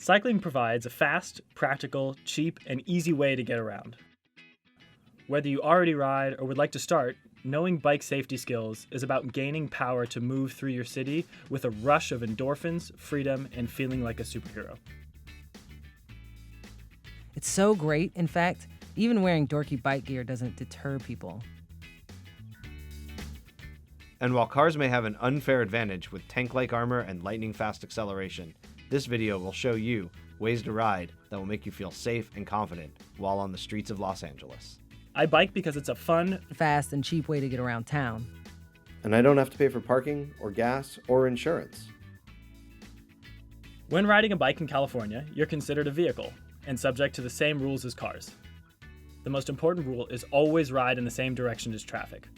Cycling provides a fast, practical, cheap, and easy way to get around. Whether you already ride or would like to start, knowing bike safety skills is about gaining power to move through your city with a rush of endorphins, freedom, and feeling like a superhero. It's so great. In fact, even wearing dorky bike gear doesn't deter people. And while cars may have an unfair advantage with tank-like armor and lightning-fast acceleration, this video will show you ways to ride that will make you feel safe and confident while on the streets of Los Angeles. I bike because it's a fun, Fast and cheap way to get around town. And I don't have to pay for parking or gas or insurance. When riding a bike in California, you're considered a vehicle and subject to the same rules as cars. The most important rule is always ride in the same direction as traffic.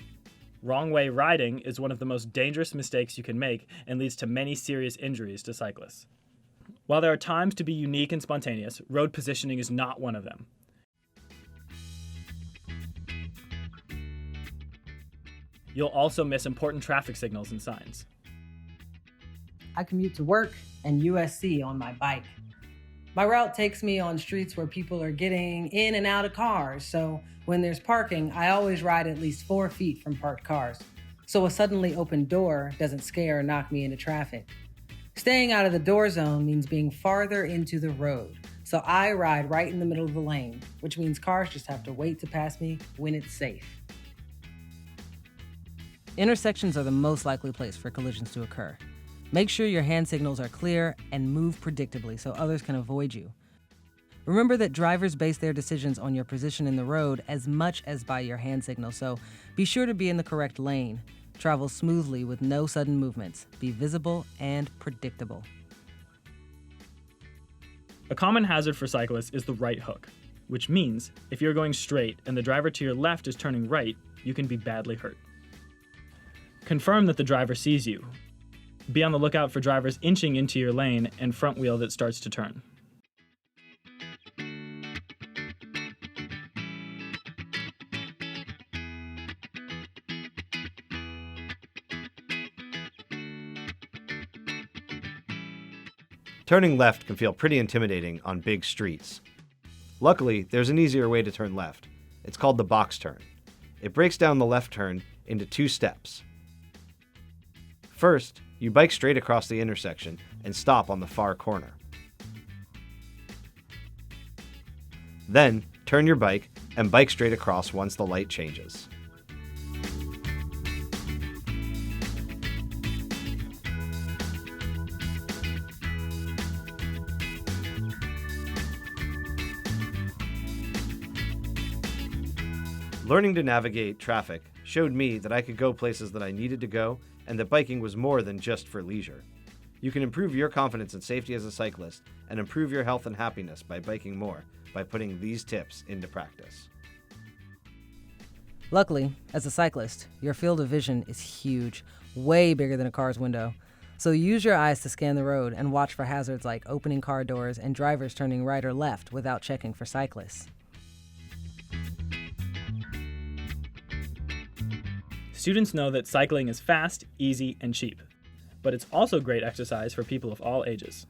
Wrong way riding is one of the most dangerous mistakes you can make and leads to many serious injuries to cyclists. While there are times to be unique and spontaneous, road positioning is not one of them. You'll also miss important traffic signals and signs. I commute to work and USC on my bike. My route takes me on streets where people are getting in and out of cars, so when there's parking, I always ride at least 4 feet from parked cars, so a suddenly open door doesn't scare or knock me into traffic. Staying out of the door zone means being farther into the road, so I ride right in the middle of the lane, which means cars just have to wait to pass me when it's safe. Intersections are the most likely place for collisions to occur. Make sure your hand signals are clear and move predictably so others can avoid you. Remember that drivers base their decisions on your position in the road as much as by your hand signal, so be sure to be in the correct lane. Travel smoothly with no sudden movements. Be visible and predictable. A common hazard for cyclists is the right hook, which means if you're going straight and the driver to your left is turning right, you can be badly hurt. Confirm that the driver sees you. Be on the lookout for drivers inching into your lane and front wheel that starts to turn. Turning left can feel pretty intimidating on big streets. Luckily, there's an easier way to turn left. It's called the box turn. It breaks down the left turn into 2 steps. First, you bike straight across the intersection and stop on the far corner. Then, turn your bike and bike straight across once the light changes. Learning to navigate traffic showed me that I could go places that I needed to go and that biking was more than just for leisure. You can improve your confidence and safety as a cyclist and improve your health and happiness by biking more by putting these tips into practice. Luckily, as a cyclist, your field of vision is huge, way bigger than a car's window. So use your eyes to scan the road and watch for hazards like opening car doors and drivers turning right or left without checking for cyclists. Students know that cycling is fast, easy, and cheap, but it's also great exercise for people of all ages.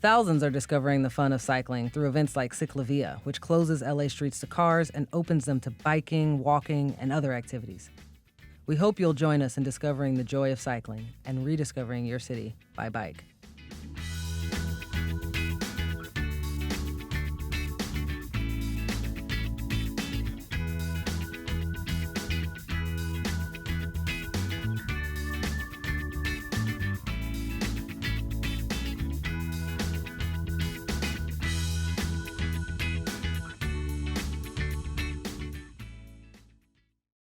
Thousands are discovering the fun of cycling through events like Ciclavia, which closes LA streets to cars and opens them to biking, walking, and other activities. We hope you'll join us in discovering the joy of cycling and rediscovering your city by bike.